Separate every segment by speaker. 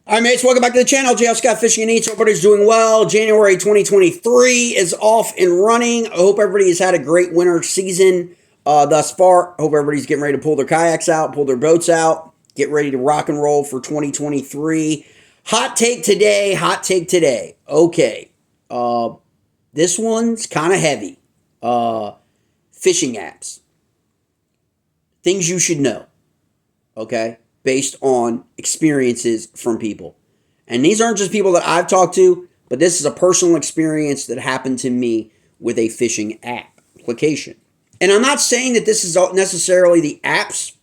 Speaker 1: All right, mates, welcome back to the channel. JL Scott Fishing and Eats. Hope everybody's doing well. January 2023 is off and running. I hope everybody has had a great winter season thus far. I hope everybody's getting ready to pull their kayaks out, pull their boats out, get ready to rock and roll for 2023. Hot take today. Okay, this one's kind of heavy. Fishing apps. Things you should know, okay? Based on experiences from people. And these aren't just people that I've talked to, but this is a personal experience that happened to me with a fishing application. And I'm not saying that this is necessarily the app's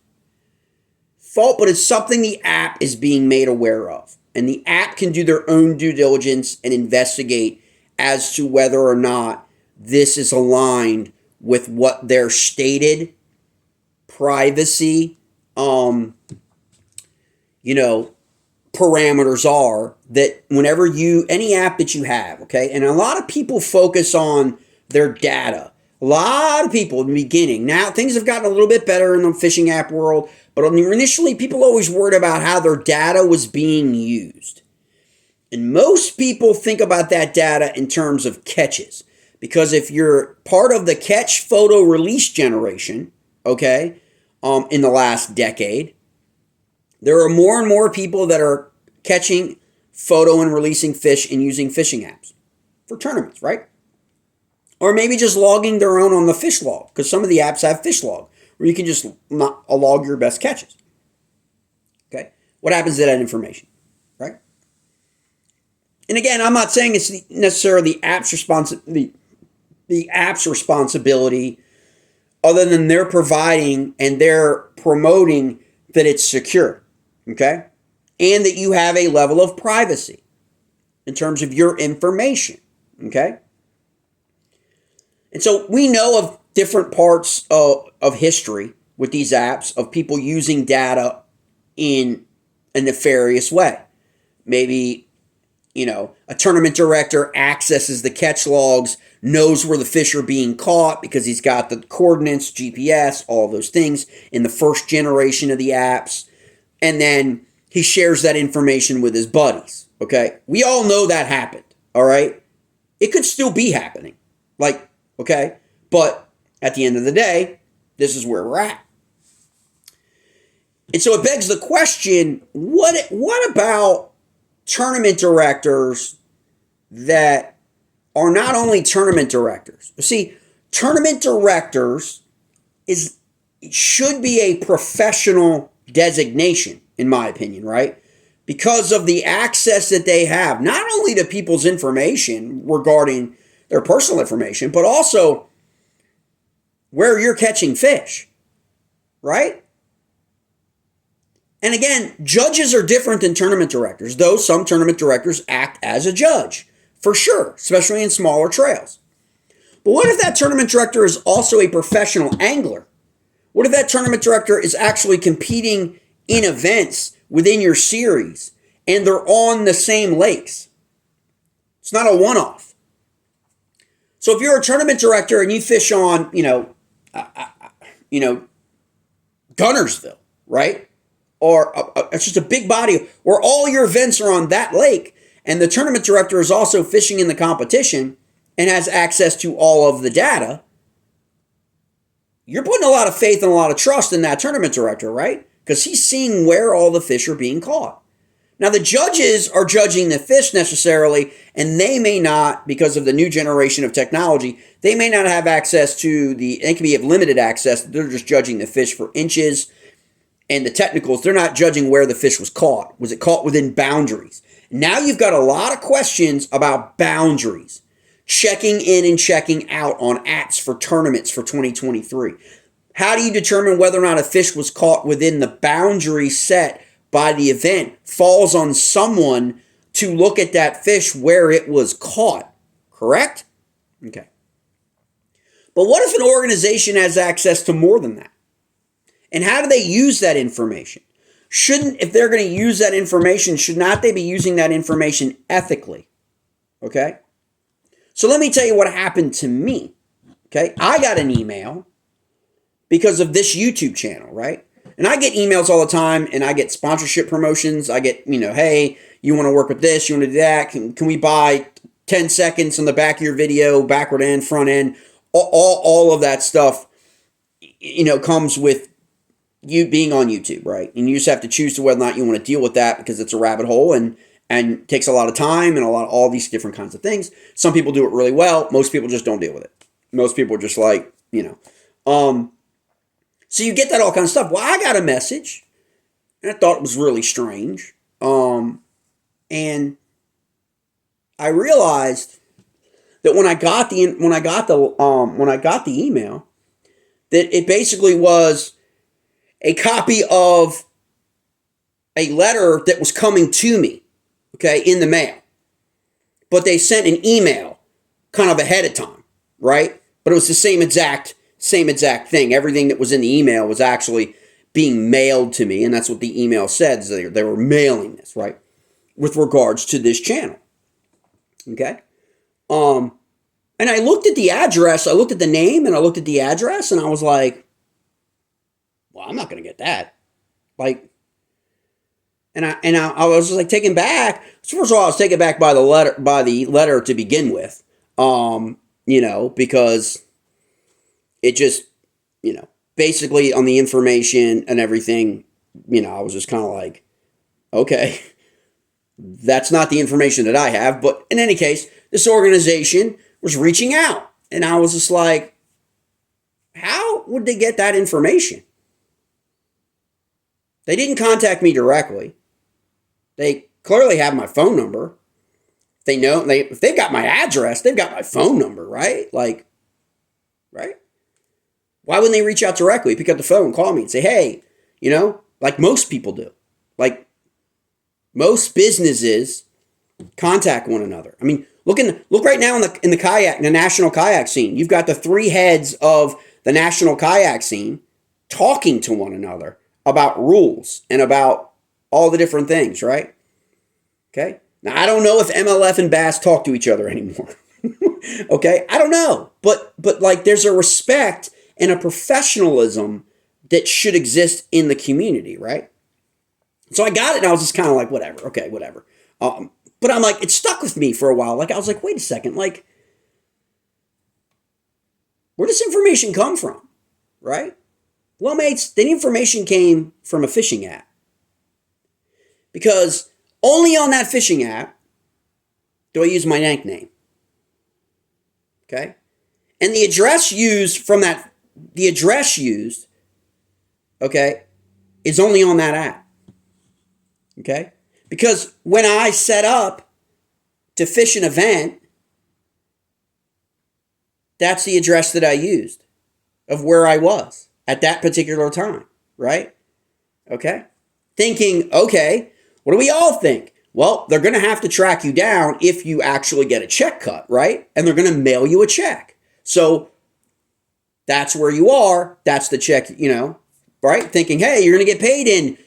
Speaker 1: fault, but it's something the app is being made aware of. And the app can do their own due diligence and investigate as to whether or not this is aligned with what their stated privacy parameters are, that whenever any app that you have, okay, and a lot of people focus on their data. A lot of people in the beginning, now things have gotten a little bit better in the fishing app world, but initially people always worried about how their data was being used. And most people think about that data in terms of catches, because if you're part of the catch photo release generation, okay, in the last decade, there are more and more people that are catching, photo, and releasing fish and using fishing apps for tournaments, right? Or maybe just logging their own on the fish log, because some of the apps have fish log, where you can just log your best catches. Okay? What happens to that information, right? And again, I'm not saying it's necessarily the app's responsibility, other than they're providing and they're promoting that it's secure. Okay? And that you have a level of privacy in terms of your information. Okay? And so we know of different parts of history with these apps of people using data in a nefarious way. Maybe, a tournament director accesses the catch logs, knows where the fish are being caught because he's got the coordinates, GPS, all those things in the first generation of the apps. And then he shares that information with his buddies, okay? We all know that happened, all right? It could still be happening, okay? But at the end of the day, this is where we're at. And so it begs the question, what about tournament directors that are not only tournament directors? See, tournament directors should be a professional designation, in my opinion, right? Because of the access that they have, not only to people's information regarding their personal information, but also where you're catching fish, right? And again, judges are different than tournament directors, though some tournament directors act as a judge, for sure, especially in smaller trails. But what if that tournament director is also a professional angler? What if that tournament director is actually competing in events within your series and they're on the same lakes? It's not a one-off. So if you're a tournament director and you fish on, Gunnersville, right? Or it's just a big body where all your events are on that lake, and the tournament director is also fishing in the competition and has access to all of the data, you're putting a lot of faith and a lot of trust in that tournament director, right? Because he's seeing where all the fish are being caught. Now, the judges are judging the fish necessarily, and they may not, because of the new generation of technology, they may not have access to they can have limited access. They're just judging the fish for inches and the technicals. They're not judging where the fish was caught. Was it caught within boundaries? Now you've got a lot of questions about boundaries. Checking in and checking out on apps for tournaments for 2023. How do you determine whether or not a fish was caught within the boundary set by the event? Falls on someone to look at that fish where it was caught, correct? Okay. But what if an organization has access to more than that? And how do they use that information? If they're going to use that information, should not they be using that information ethically? Okay? So let me tell you what happened to me. Okay? I got an email because of this YouTube channel, right? And I get emails all the time, and I get sponsorship promotions. I get, hey, you want to work with this, you want to do that, can we buy 10 seconds on the back of your video, backward end, front end, all of that stuff, comes with you being on YouTube, right? And you just have to choose to whether or not you want to deal with that, because it's a rabbit hole and takes a lot of time and all these different kinds of things. Some people do it really well. Most people just don't deal with it. Most people are just like, so you get that all kind of stuff. Well, I got a message, and I thought it was really strange. And I realized that when I got the email, that it basically was a copy of a letter that was coming to me, okay, in the mail. But they sent an email kind of ahead of time, right? But it was the same exact thing. Everything that was in the email was actually being mailed to me, and that's what the email said. They were mailing this, right, with regards to this channel. Okay? And I looked at the address, I looked at the name, and I looked at the address, and I was like, well, I'm not going to get that. Like, and I was just like taken back. So first of all, I was taken back by the letter to begin with, because it just, basically on the information and everything, I was just kind of like, okay, that's not the information that I have. But in any case, this organization was reaching out, and I was just like, how would they get that information? They didn't contact me directly. They clearly have my phone number. If they've got my address, they've got my phone number, right? Like, right? Why wouldn't they reach out directly? Pick up the phone, call me, and say, hey, like most people do. Like most businesses contact one another. I mean, look right now in the national kayak scene. You've got the three heads of the national kayak scene talking to one another about rules and about all the different things, right? Okay. Now, I don't know if MLF and Bass talk to each other anymore. Okay. I don't know. But like there's a respect and a professionalism that should exist in the community, right? So I got it, and I was just kind of like, whatever. Okay, whatever. But I'm like, it stuck with me for a while. Like, I was like, wait a second. Like, where does information come from? Right? Well, mates, the information came from a phishing app. Because only on that phishing app do I use my nickname. Okay? And the address used, okay, is only on that app. Okay? Because when I set up to phish an event, that's the address that I used of where I was at that particular time, right? Okay? Thinking, okay, what do we all think? Well, they're going to have to track you down if you actually get a check cut, right? And they're going to mail you a check. So that's where you are. That's the check, right? Thinking, hey, you're going to get paid in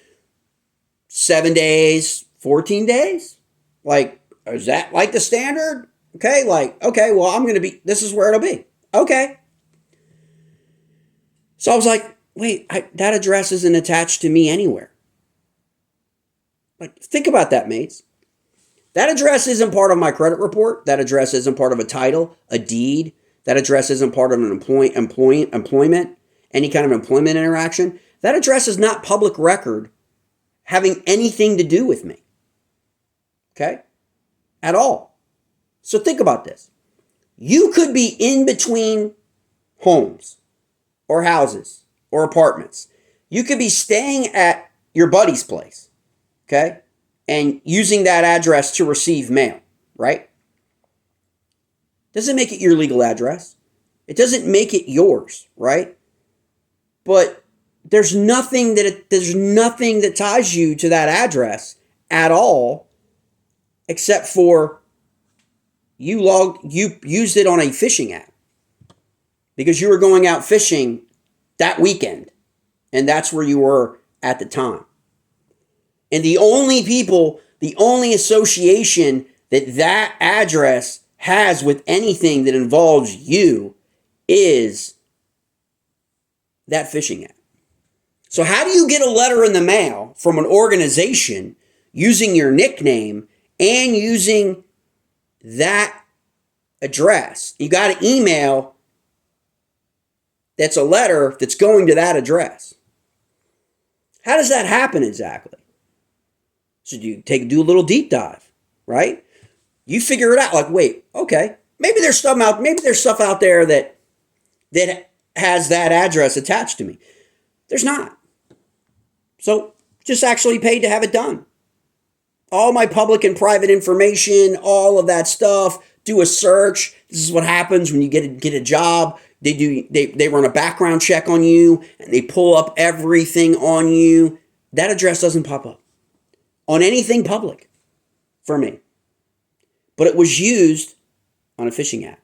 Speaker 1: 7 days, 14 days? Like, is that like the standard? Okay, like, okay, well, this is where it'll be. Okay. So I was like, wait, that address isn't attached to me anywhere. Like, think about that, mates. That address isn't part of my credit report. That address isn't part of a title, a deed. That address isn't part of an employment, any kind of employment interaction. That address is not public record having anything to do with me. Okay? At all. So think about this. You could be in between homes or houses or apartments. You could be staying at your buddy's place, okay? And using that address to receive mail, right? Doesn't make it your legal address. It doesn't make it yours, right? But there's nothing that ties you to that address at all, except for you used it on a phishing app because you were going out fishing that weekend, and that's where you were at the time. And the only association that address has with anything that involves you is that phishing app. So how do you get a letter in the mail from an organization using your nickname and using that address. You got an email that's a letter that's going to that address. How does that happen exactly? So do a little deep dive, right? You figure it out. Like, wait, okay, maybe there's stuff out there that has that address attached to me. There's not. So just actually paid to have it done. All my public and private information, all of that stuff. Do a search. This is what happens when you get a job. They run a background check on you and they pull up everything on you. That address doesn't pop up on anything public for me. But it was used on a phishing app.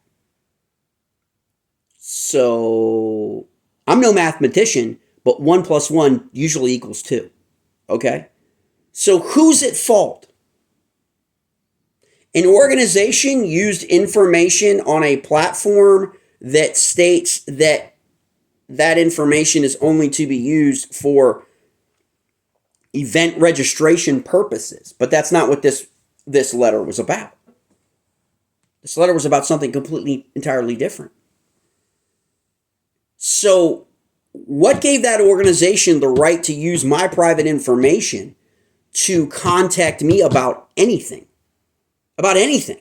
Speaker 1: So I'm no mathematician, but 1 + 1 usually equals 2. Okay? So who's at fault? An organization used information on a platform that states that information is only to be used for event registration purposes. But that's not what this letter was about. This letter was about something entirely different. So what gave that organization the right to use my private information to contact me about anything? About anything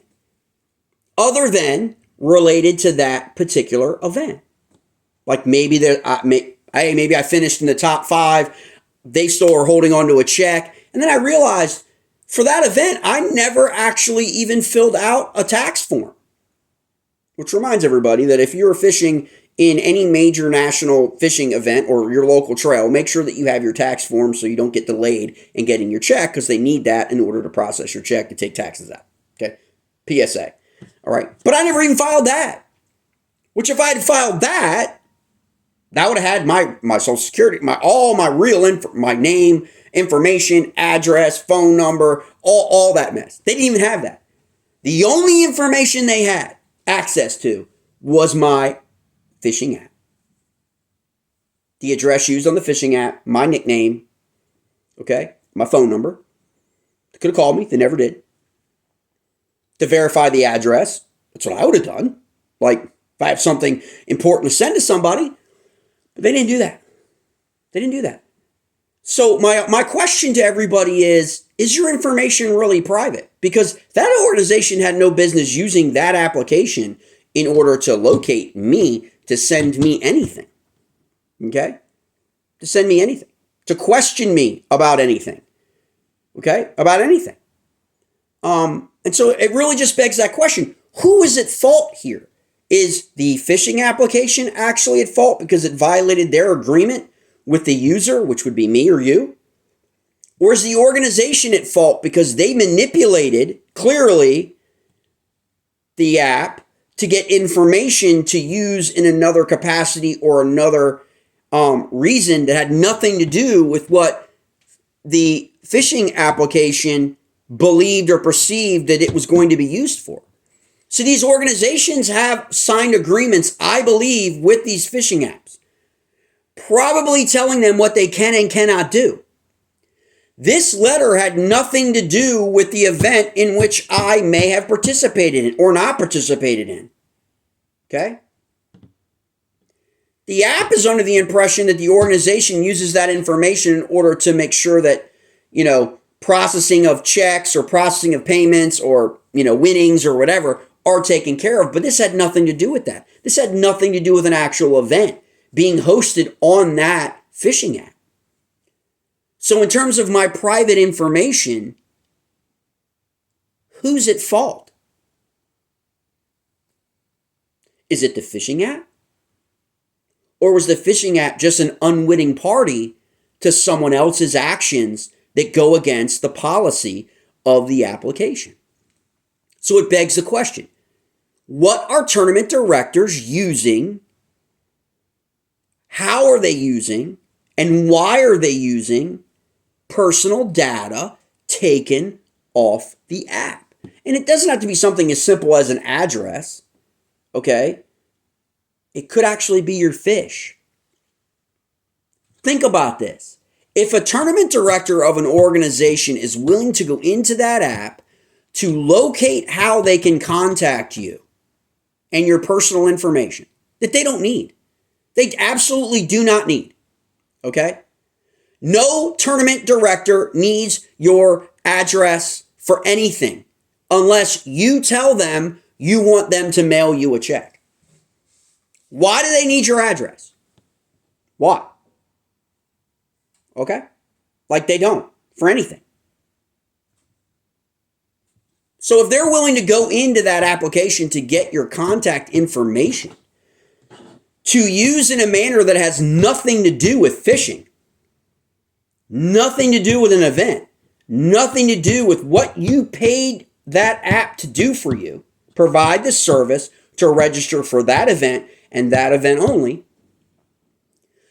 Speaker 1: other than related to that particular event. Like maybe I finished in the top 5. They still are holding on to a check. And then I realized for that event, I never actually even filled out a tax form. Which reminds everybody that if you're fishing in any major national fishing event or your local trail, make sure that you have your tax form so you don't get delayed in getting your check, because they need that in order to process your check to take taxes out. Okay, PSA. All right, but I never even filed that. Which if I had filed that would have had my social security, all my real info, my name, information, address, phone number, all that mess. They didn't even have that. The only information they had access to was my phishing app. The address used on the phishing app, my nickname, okay, my phone number. They could have called me, they never did. To verify the address, that's what I would have done. Like, if I have something important to send to somebody, but they didn't do that. They didn't do that. So my question to everybody is your information really private? Because that organization had no business using that application in order to locate me, to send me anything. Okay? To send me anything. To question me about anything. Okay? About anything. And so it really just begs that question. Who is at fault here? Is the phishing application actually at fault because it violated their agreement with the user, which would be me or you? Or is the organization at fault because they manipulated, clearly, the app to get information to use in another capacity or another reason that had nothing to do with what the phishing application believed or perceived that it was going to be used for? So these organizations have signed agreements, I believe, with these phishing apps, probably telling them what they can and cannot do. This letter had nothing to do with the event in which I may have participated in or not participated in. Okay? The app is under the impression that the organization uses that information in order to make sure that, processing of checks or processing of payments or, winnings or whatever are taken care of. But this had nothing to do with that. This had nothing to do with an actual event being hosted on that phishing app. So in terms of my private information, who's at fault? Is it the phishing app? Or was the phishing app just an unwitting party to someone else's actions that go against the policy of the application? So it begs the question, what are tournament directors using? How are they using? And why are they using personal data taken off the app? And it doesn't have to be something as simple as an address, okay? It could actually be your fish. Think about this. If a tournament director of an organization is willing to go into that app to locate how they can contact you and your personal information that they don't need. They absolutely do not need. Okay? No tournament director needs your address for anything unless you tell them you want them to mail you a check. Why do they need your address? Why? Okay? Like they don't for anything. So if they're willing to go into that application to get your contact information to use in a manner that has nothing to do with fishing, nothing to do with an event, nothing to do with what you paid that app to do for you, provide the service to register for that event and that event only,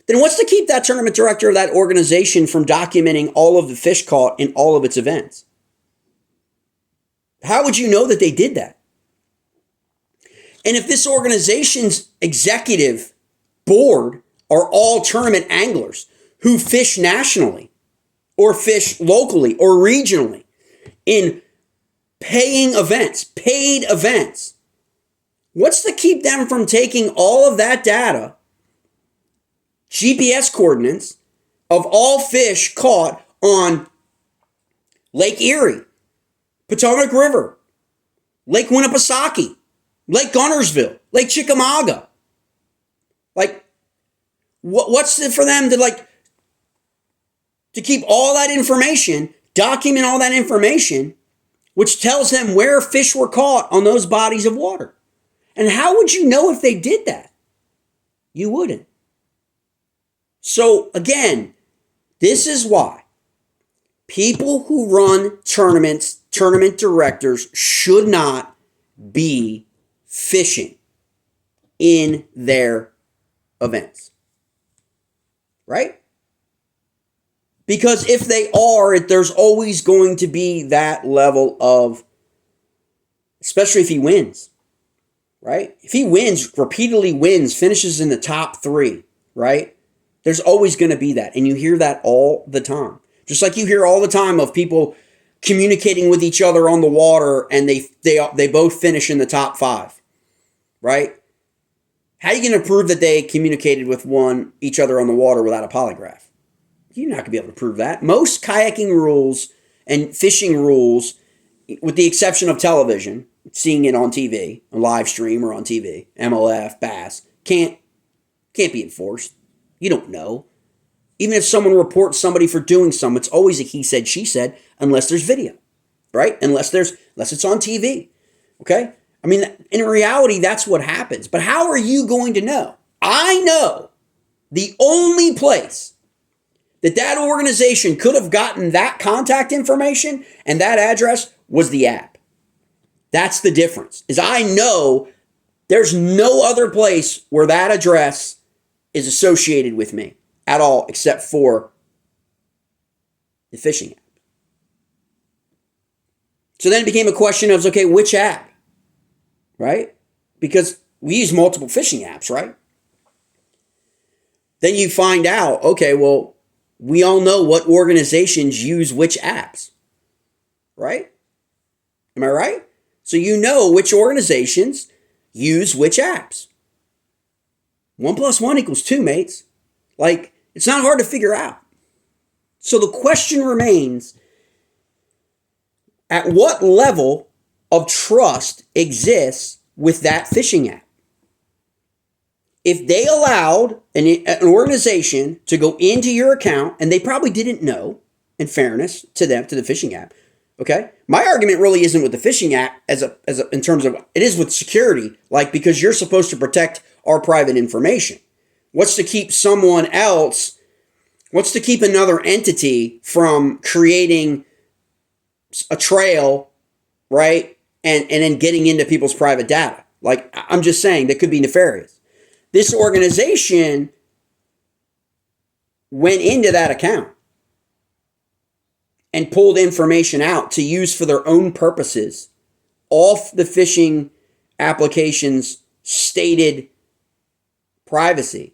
Speaker 1: then what's to keep that tournament director of that organization from documenting all of the fish caught in all of its events? How would you know that they did that? And if this organization's executive board are all tournament anglers who fish nationally or fish locally or regionally in paying events, paid events, what's to keep them from taking all of that data, GPS coordinates of all fish caught on Lake Erie, Potomac River, Lake Winnipesaukee, Lake Guntersville, Lake Chickamauga? Like, what's it for them to keep all that information, document all that information, which tells them where fish were caught on those bodies of water? And how would you know if they did that? You wouldn't. So again, this is why people who run tournaments, tournament directors, should not be fishing in their events. Right? Because if they are, there's always going to be that level of, especially if he wins, right? If he wins, repeatedly wins, finishes in the top 3, right? There's always going to be that. And you hear that all the time. Just like you hear all the time of people communicating with each other on the water and they both finish in the top 5, right? How are you going to prove that they communicated with each other on the water without a polygraph? You're not going to be able to prove that. Most kayaking rules and fishing rules, with the exception of television, seeing it on TV, a live stream or on TV, MLF, Bass, can't be enforced. You don't know. Even if someone reports somebody for doing something, it's always a he said, she said, unless there's video, right? Unless it's on TV, okay? I mean, in reality, that's what happens. But how are you going to know? I know the only place that organization could have gotten that contact information and that address was the app. That's the difference. Is I know there's no other place where that address is associated with me at all except for the fishing app. So then it became a question of, okay, which app? Right? Because we use multiple fishing apps, right? Then you find out, okay, well, we all know what organizations use which apps, right? Am I right? So you know which organizations use which apps. 1 + 1 = 2, mates. Like, it's not hard to figure out. So the question remains, at what level of trust exists with that fishing app? If they allowed an organization to go into your account, and they probably didn't know, in fairness to them, to the fishing app, okay? My argument really isn't with the fishing app in terms of, it is with security, like, because you're supposed to protect our private information. What's to keep another entity from creating a trail, right? And then getting into people's private data? Like, I'm just saying, that could be nefarious. This organization went into that account and pulled information out to use for their own purposes off the fishing application's stated privacy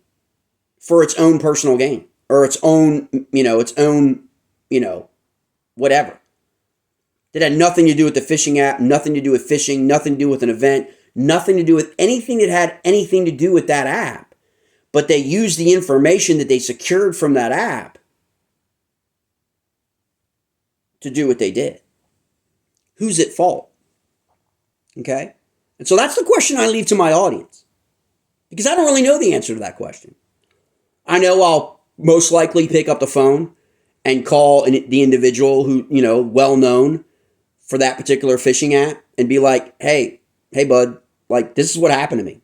Speaker 1: for its own personal gain or its own, whatever. that had nothing to do with the phishing app, nothing to do with phishing, nothing to do with an event, nothing to do with anything that had anything to do with that app. But they used the information that they secured from that app to do what they did. Who's at fault? Okay? And so that's the question I leave to my audience, because I don't really know the answer to that question. I know I'll most likely pick up the phone and call the individual who, well known for that particular phishing app and be like, hey, bud, like, this is what happened to me.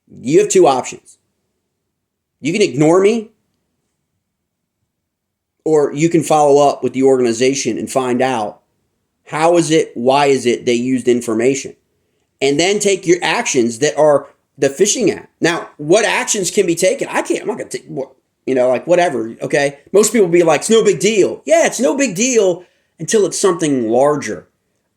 Speaker 1: You have two options. You can ignore me, or you can follow up with the organization and find out how is it, why is it they used information, and then take your actions that are the phishing app. Now, what actions can be taken? I'm not going to take, like whatever, okay? Most people be like, it's no big deal. Yeah, it's no big deal until it's something larger,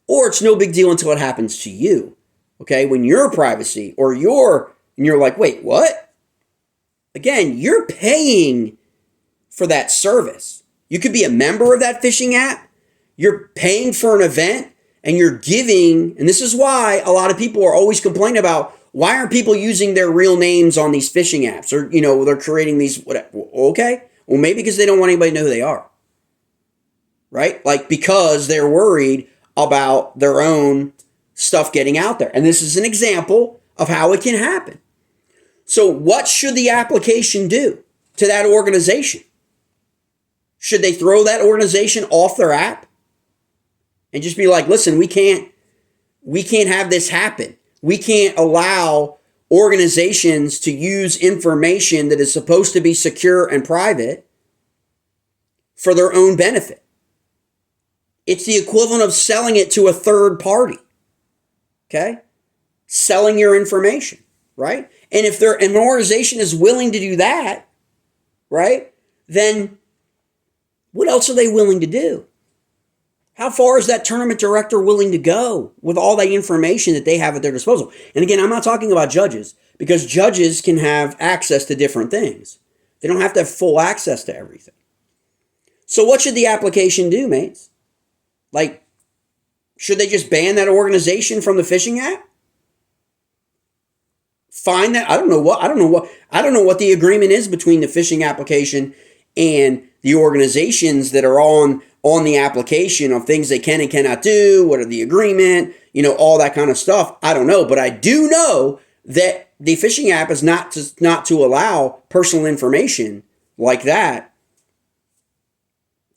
Speaker 1: or it's no big deal until it happens to you, okay? When your privacy and you're like, wait, what? Again, you're paying for that service. You could be a member of that phishing app. You're paying for an event, and you're giving, and this is why a lot of people are always complaining about, why aren't people using their real names on these phishing apps? Or, they're creating these, whatever. Okay, well, maybe because they don't want anybody to know who they are, right? Like, because they're worried about their own stuff getting out there. And this is an example of how it can happen. So what should the application do to that organization? Should they throw that organization off their app and just be like, listen, we can't have this happen. We can't allow organizations to use information that is supposed to be secure and private for their own benefit. It's the equivalent of selling it to a third party. Okay? Selling your information, right? And if an organization is willing to do that, right, then what else are they willing to do? How far is that tournament director willing to go with all that information that they have at their disposal? And again, I'm not talking about judges, because judges can have access to different things. They don't have to have full access to everything. So what should the application do, mates? Like, should they just ban that organization from the phishing app? Find that, I don't know what the agreement is between the phishing application and the organizations that are on the application of things they can and cannot do. What are the agreement? All that kind of stuff. I don't know, but I do know that the phishing app is not to allow personal information like that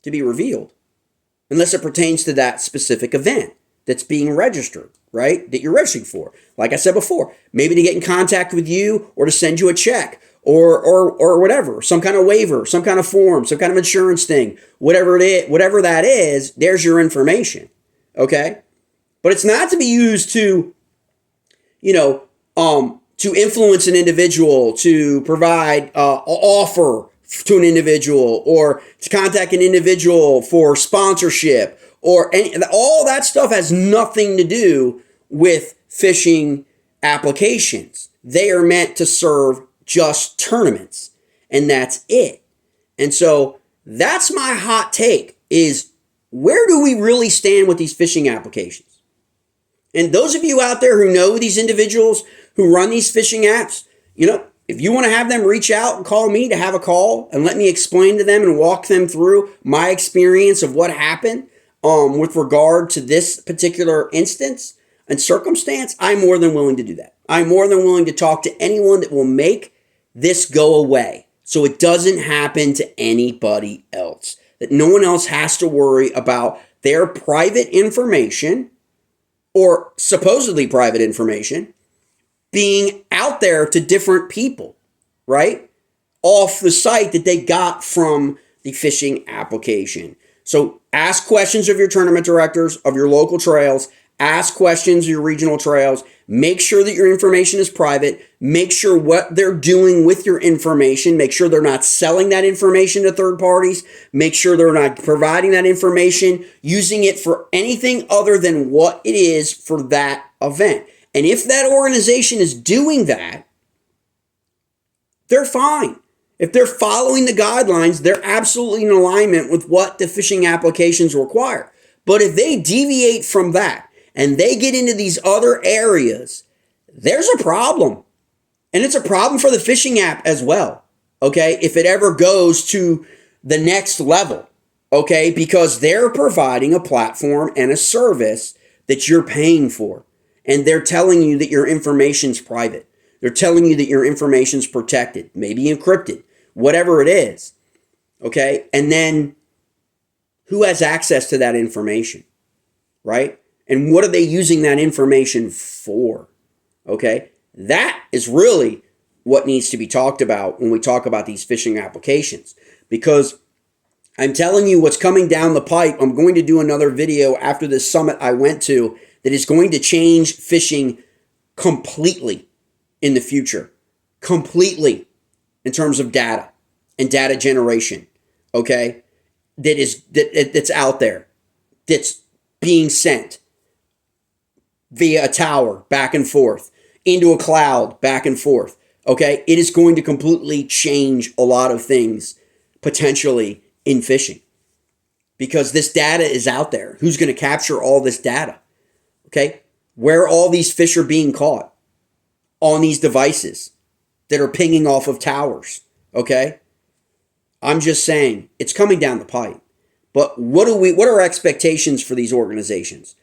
Speaker 1: to be revealed unless it pertains to that specific event that's being registered, right? That you're registering for. Like I said before, maybe to get in contact with you or to send you a check or whatever, some kind of waiver, some kind of form, some kind of insurance thing, whatever that is, there's your information, okay? But it's not to be used to, to influence an individual, to provide offer to an individual, or to contact an individual for sponsorship, or all that stuff has nothing to do with phishing applications. They are meant to serve just tournaments, and that's it. And so that's my hot take, is where do we really stand with these phishing applications? And those of you out there who know these individuals who run these phishing apps, if you want to have them reach out and call me to have a call and let me explain to them and walk them through my experience of what happened with regard to this particular instance and circumstance, I'm more than willing to do that. I'm more than willing to talk to anyone that will make this go away so it doesn't happen to anybody else. That no one else has to worry about their private information, or supposedly private information, being out there to different people, right? Off the site that they got from the phishing application. So ask questions of your tournament directors, of your local trails. Ask questions of your regional trails. Make sure that your information is private. Make sure what they're doing with your information. Make sure they're not selling that information to third parties. Make sure they're not providing that information, using it for anything other than what it is for that event. And if that organization is doing that, they're fine. If they're following the guidelines, they're absolutely in alignment with what the phishing applications require. But if they deviate from that and they get into these other areas, there's a problem. And it's a problem for the phishing app as well, okay, if it ever goes to the next level, okay, because they're providing a platform and a service that you're paying for. And they're telling you that your information's private. They're telling you that your information's protected, maybe encrypted, whatever it is, okay? And then who has access to that information, right? And what are they using that information for, okay? That is really what needs to be talked about when we talk about these phishing applications. Because I'm telling you what's coming down the pipe. I'm going to do another video after this summit I went to that is going to change phishing completely in the future. Completely in terms of data and data generation, okay? That's out there. That's being sent via a tower back and forth into a cloud back and forth, okay? It is going to completely change a lot of things potentially in phishing because this data is out there. Who's going to capture all this data, okay? Where all these fish are being caught on these devices that are pinging off of towers, okay? I'm just saying it's coming down the pipe. But what are our expectations for these organizations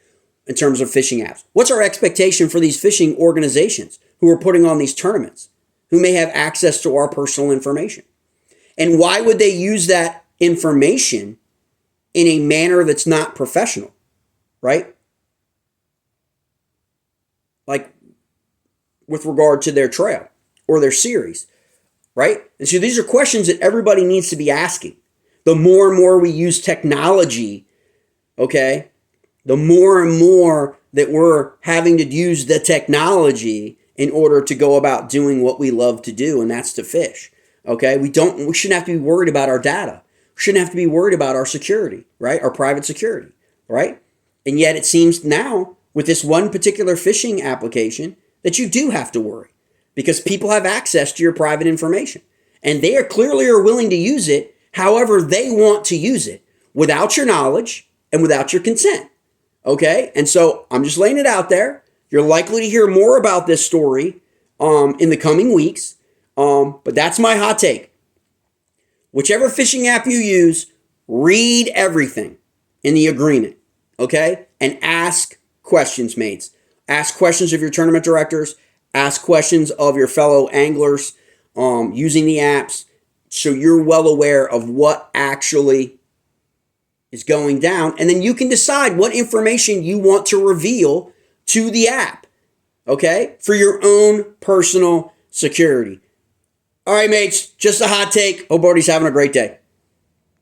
Speaker 1: in terms of phishing apps? What's our expectation for these phishing organizations who are putting on these tournaments, who may have access to our personal information? And why would they use that information in a manner that's not professional, right? Like with regard to their trail or their series, right? And so these are questions that everybody needs to be asking. The more and more we use technology, okay, the more and more that we're having to use the technology in order to go about doing what we love to do, and that's to fish, okay? We shouldn't have to be worried about our data. We shouldn't have to be worried about our security, right? Our private security, right? And yet it seems now with this one particular phishing application that you do have to worry because people have access to your private information and they are clearly willing to use it however they want to use it without your knowledge and without your consent, okay? And so I'm just laying it out there. You're likely to hear more about this story in the coming weeks, but that's my hot take. Whichever phishing app you use, read everything in the agreement, okay? And ask questions, mates. Ask questions of your tournament directors. Ask questions of your fellow anglers using the apps so you're well aware of what actually is going down. And then you can decide what information you want to reveal to the app, okay? For your own personal security. All right, mates, just a hot take. Hope everybody's having a great day.